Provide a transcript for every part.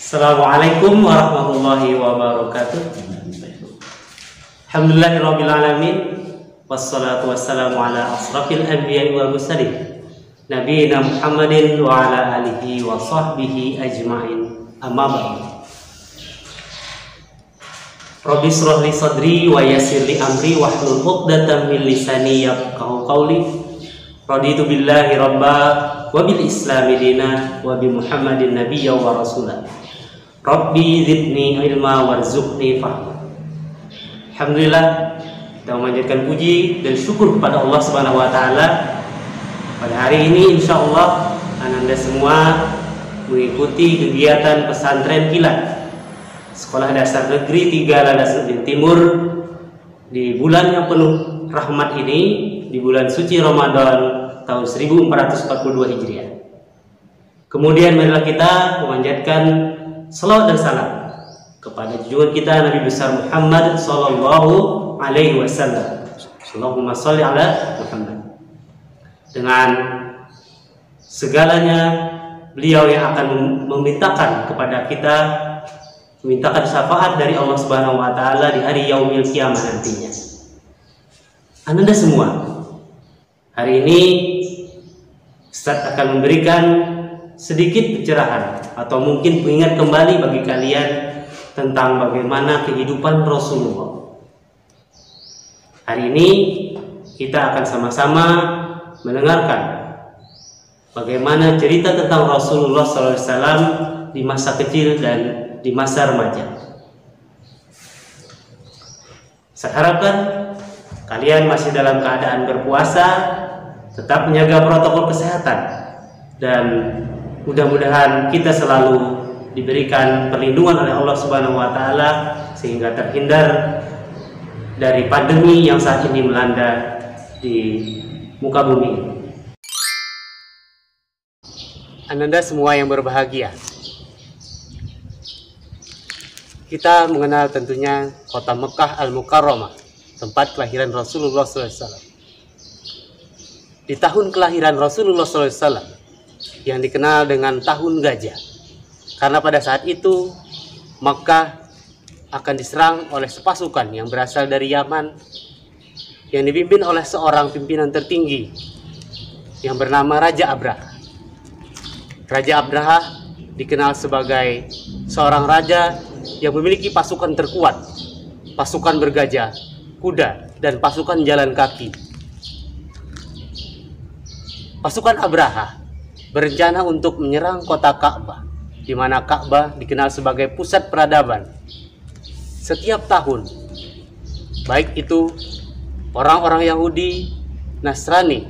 Assalamualaikum warahmatullahi wabarakatuh. Alhamdulillahirabbil alamin wassalatu wassalamu ala asrafil anbiya'i wal mursalin nabiyina Muhammadin wa ala alihi wa sahbihi ajmain. Amma ba'du. Rabbi shrah li sadri wa yassir li amri wahlul 'uqdatam min lisani yafqahu qawli. Raditu billahi rabba wa bil islami dina wa bi Muhammadin nabiyya wa rasulah. Rabbi zidni ilma warzuqni fahma. Alhamdulillah, kita memanjatkan puji dan syukur kepada Allah Subhanahu wa taala. Pada hari ini insyaallah Anda semua mengikuti kegiatan pesantren kilat Sekolah Dasar Negeri 3 Landasan Timur di bulan yang penuh rahmat ini, di bulan suci Ramadan tahun 1442 Hijriah. Kemudian marilah kita memanjatkan salawat dan salam kepada junjungan kita Nabi besar Muhammad sallallahu alaihi wasallam. Allahumma shalli ala Muhammad. Dengan segalanya beliau yang akan memintakan kepada kita, memintakan syafaat dari Allah Subhanahu wa taala di hari yaumil qiyamah nantinya. Anda semua, hari ini Ustaz akan memberikan sedikit pencerahan atau mungkin pengingat kembali bagi kalian tentang bagaimana kehidupan Rasulullah. Hari ini kita akan sama-sama mendengarkan bagaimana cerita tentang Rasulullah SAW di masa kecil dan di masa remaja. Saya harapkan kalian masih dalam keadaan berpuasa, tetap menjaga protokol kesehatan, dan mudah-mudahan kita selalu diberikan perlindungan oleh Allah Subhanahu wa taala sehingga terhindar dari pandemi yang saat ini melanda di muka bumi. Anda semua yang berbahagia, kita mengenal tentunya kota Mekah Al-Mukarramah, tempat kelahiran Rasulullah SAW. Di tahun kelahiran Rasulullah SAW yang dikenal dengan tahun gajah, karena pada saat itu Makkah akan diserang oleh sepasukan yang berasal dari Yaman yang dipimpin oleh seorang pimpinan tertinggi yang bernama Raja Abraha. Raja Abraha dikenal sebagai seorang raja yang memiliki pasukan terkuat, pasukan bergajah, kuda, dan pasukan jalan kaki. Pasukan Abraha berencana untuk menyerang kota Ka'bah, di mana Ka'bah dikenal sebagai pusat peradaban. Setiap tahun, baik itu orang-orang Yahudi, Nasrani,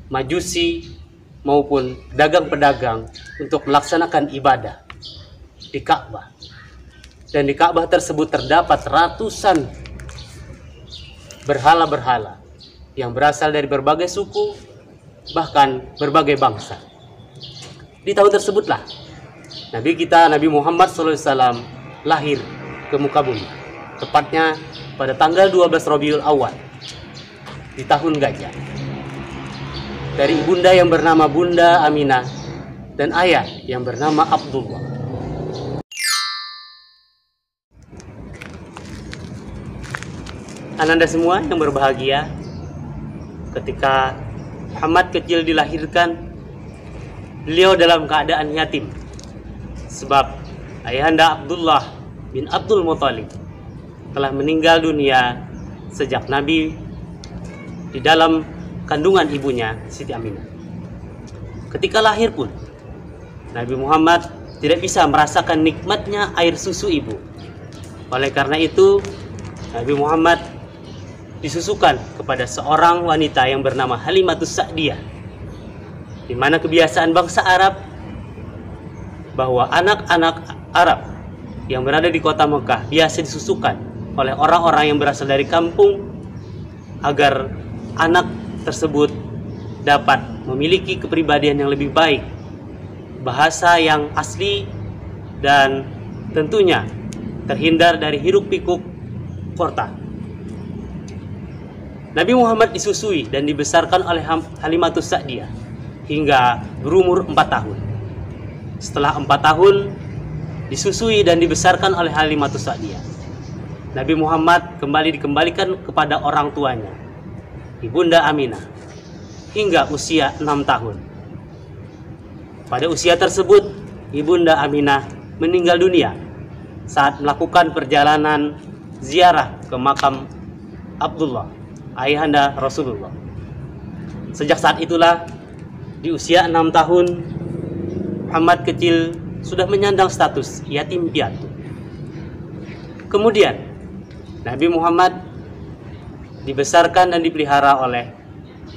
Majusi, maupun pedagang-pedagang untuk melaksanakan ibadah di Ka'bah. Dan di Ka'bah tersebut terdapat ratusan berhala-berhala yang berasal dari berbagai suku, bahkan berbagai bangsa. Di tahun tersebutlah Nabi kita, Nabi Muhammad SAW lahir ke muka bumi, tepatnya pada tanggal 12 Rabiul Awal di tahun gajah, dari ibunda yang bernama Bunda Aminah dan ayah yang bernama Abdullah. Anda semua yang berbahagia, ketika Muhammad kecil dilahirkan, beliau dalam keadaan yatim, sebab ayahanda Abdullah bin Abdul Muthalib telah meninggal dunia sejak Nabi di dalam kandungan ibunya Siti Aminah. Ketika lahir pun, Nabi Muhammad tidak bisa merasakan nikmatnya air susu ibu. Oleh karena itu, Nabi Muhammad disusukan kepada seorang wanita yang bernama Halimatus Sa'diyah, di mana kebiasaan bangsa Arab bahwa anak-anak Arab yang berada di kota Mekah biasa disusukan oleh orang-orang yang berasal dari kampung agar anak tersebut dapat memiliki kepribadian yang lebih baik, bahasa yang asli, dan tentunya terhindar dari hiruk-pikuk kota. Nabi Muhammad disusui dan dibesarkan oleh Halimatus Sa'diyah hingga berumur 4 tahun. Setelah 4 tahun disusui dan dibesarkan oleh Halimatus Sa'diyah. Nabi Muhammad dikembalikan kepada orang tuanya, Ibunda Aminah, hingga usia 6 tahun. Pada usia tersebut, Ibunda Aminah meninggal dunia saat melakukan perjalanan ziarah ke makam Abdullah, ayahanda Rasulullah. Sejak saat itulah, di usia 6 tahun, Muhammad kecil sudah menyandang status yatim piatu. Kemudian, Nabi Muhammad dibesarkan dan dipelihara oleh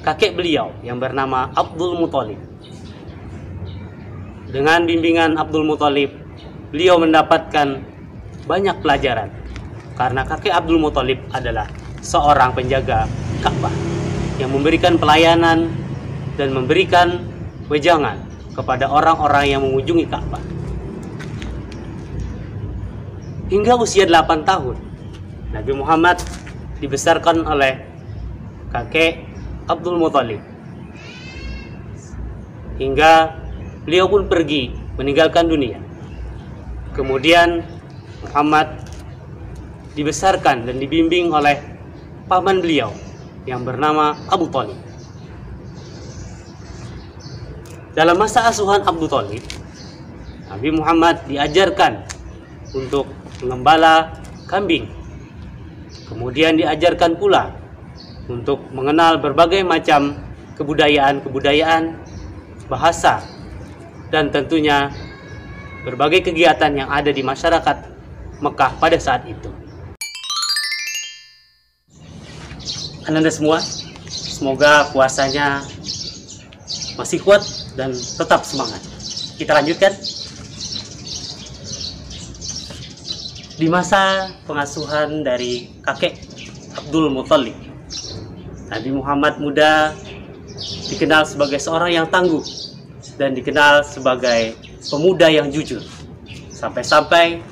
kakek beliau yang bernama Abdul Muthalib. Dengan bimbingan Abdul Muthalib, beliau mendapatkan banyak pelajaran karena kakek Abdul Muthalib adalah seorang penjaga Ka'bah yang memberikan pelayanan dan memberikan wejangan kepada orang-orang yang mengunjungi Ka'bah. Hingga usia 8 tahun, Nabi Muhammad dibesarkan oleh kakek Abdul Muthalib hingga beliau pun pergi meninggalkan dunia. Kemudian Muhammad dibesarkan dan dibimbing oleh paman beliau yang bernama Abu Thalib. Dalam masa asuhan Abu Thalib, Nabi Muhammad diajarkan untuk mengembala kambing. Kemudian diajarkan pula untuk mengenal berbagai macam kebudayaan, bahasa, dan tentunya berbagai kegiatan yang ada di masyarakat Mekah pada saat itu. Ananda semua, semoga puasanya masih kuat dan tetap semangat. Kita lanjutkan. Di masa pengasuhan dari kakek Abdul Muthalib, Nabi Muhammad muda dikenal sebagai seorang yang tangguh dan dikenal sebagai pemuda yang jujur. Sampai-sampai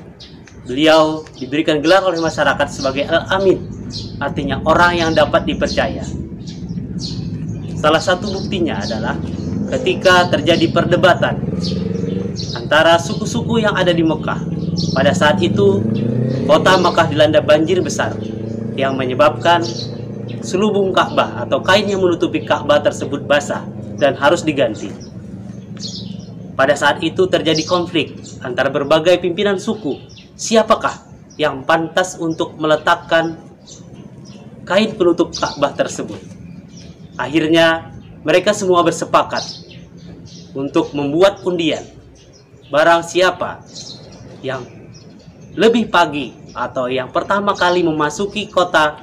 beliau diberikan gelar oleh masyarakat sebagai Al-Amin, artinya orang yang dapat dipercaya. Salah satu buktinya adalah ketika terjadi perdebatan antara suku-suku yang ada di Mekah. Pada saat itu, kota Mekah dilanda banjir besar yang menyebabkan selubung Ka'bah atau kain yang menutupi Ka'bah tersebut basah dan harus diganti. Pada saat itu terjadi konflik antara berbagai pimpinan suku. Siapakah yang pantas untuk meletakkan kain penutup Ka'bah tersebut? Akhirnya mereka semua bersepakat untuk membuat undian. Barang siapa yang lebih pagi atau yang pertama kali memasuki kota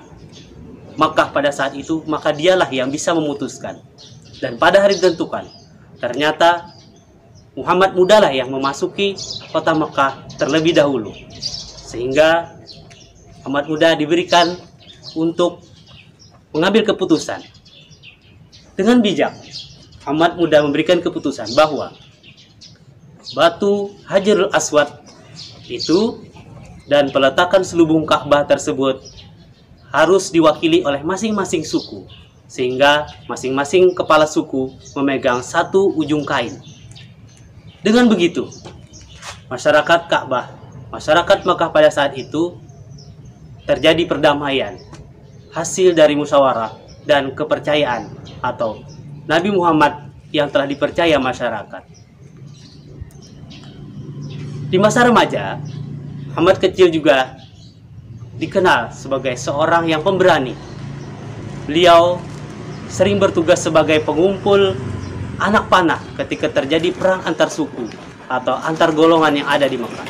Makkah pada saat itu, maka dialah yang bisa memutuskan. Dan pada hari ditentukan, ternyata Muhammad mudalah yang memasuki kota Mekah terlebih dahulu. Sehingga Muhammad muda diberikan untuk mengambil keputusan. Dengan bijak, Muhammad muda memberikan keputusan bahwa batu Hajarul Aswad itu dan peletakan selubung Ka'bah tersebut harus diwakili oleh masing-masing suku. Sehingga masing-masing kepala suku memegang satu ujung kain. Dengan begitu, masyarakat Ka'bah, masyarakat Makkah pada saat itu terjadi perdamaian, hasil dari musyawarah dan kepercayaan atau Nabi Muhammad yang telah dipercaya masyarakat. Di masa remaja, Muhammad kecil juga dikenal sebagai seorang yang pemberani. Beliau sering bertugas sebagai pengumpul anak panah ketika terjadi perang antar suku atau antar golongan yang ada di Mekah.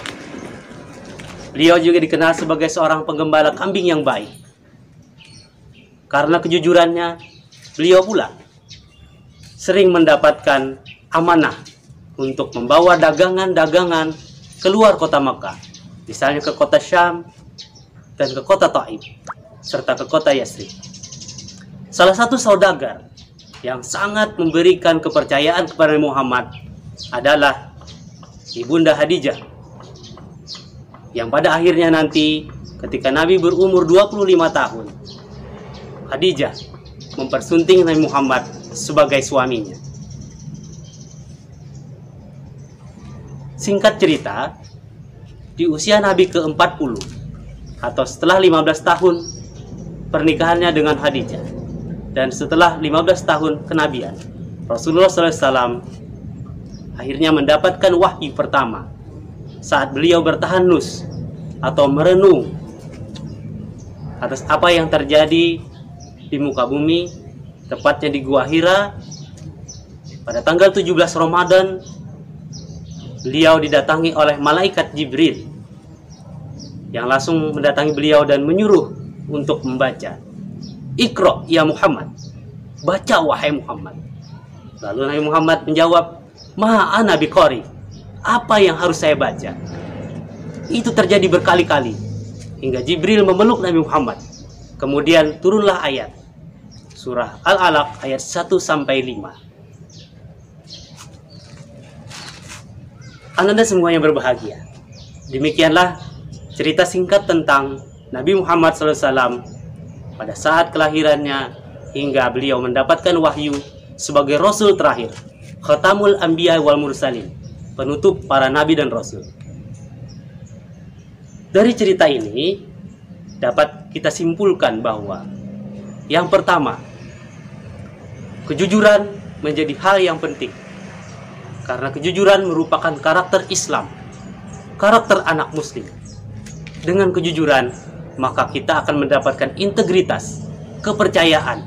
Beliau juga dikenal sebagai seorang penggembala kambing yang baik. Karena kejujurannya, beliau pula sering mendapatkan amanah untuk membawa dagangan-dagangan keluar kota Mekah, misalnya ke kota Syam dan ke kota Taif serta ke kota Yasrib. Salah satu saudagar yang sangat memberikan kepercayaan kepada Muhammad adalah Ibunda Khadijah, yang pada akhirnya nanti ketika Nabi berumur 25 tahun, Khadijah mempersunting Nabi Muhammad sebagai suaminya. Singkat cerita, di usia Nabi ke-40 atau setelah 15 tahun pernikahannya dengan Khadijah, dan setelah 15 tahun kenabian, Rasulullah SAW akhirnya mendapatkan wahyu pertama saat beliau bertahanus atau merenung atas apa yang terjadi di muka bumi, tepatnya di Gua Hira. Pada tanggal 17 Ramadan, beliau didatangi oleh malaikat Jibril yang langsung mendatangi beliau dan menyuruh untuk membaca. Iqra ya Muhammad, baca wahai Muhammad. Lalu Nabi Muhammad menjawab, ma ana biqari, apa yang harus saya baca? Itu terjadi berkali-kali hingga Jibril memeluk Nabi Muhammad. Kemudian turunlah ayat surah Al-Alaq ayat 1-5. Anda semua yang berbahagia, demikianlah cerita singkat tentang Nabi Muhammad SAW pada saat kelahirannya hingga beliau mendapatkan wahyu sebagai Rasul terakhir, Khatamul Anbiya wal Mursalin, penutup para Nabi dan Rasul. Dari cerita ini dapat kita simpulkan bahwa yang pertama, kejujuran menjadi hal yang penting. Karena kejujuran merupakan karakter Islam, karakter anak muslim. Dengan kejujuran, maka kita akan mendapatkan integritas, kepercayaan.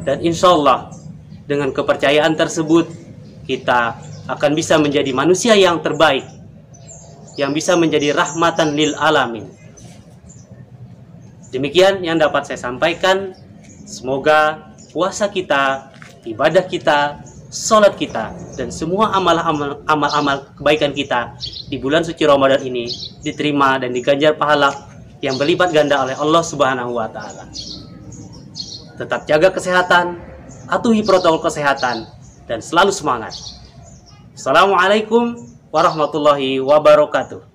Dan insya Allah, dengan kepercayaan tersebut, kita akan bisa menjadi manusia yang terbaik, yang bisa menjadi rahmatan lil alamin. Demikian yang dapat saya sampaikan. Semoga puasa kita, ibadah kita, salat kita, dan semua amal-amal kebaikan kita di bulan suci Ramadan ini diterima dan diganjar pahala yang berlipat ganda oleh Allah Subhanahu wa Ta'ala. Tetap jaga kesehatan, atuhi protokol kesehatan, dan selalu semangat. Assalamualaikum warahmatullahi wabarakatuh.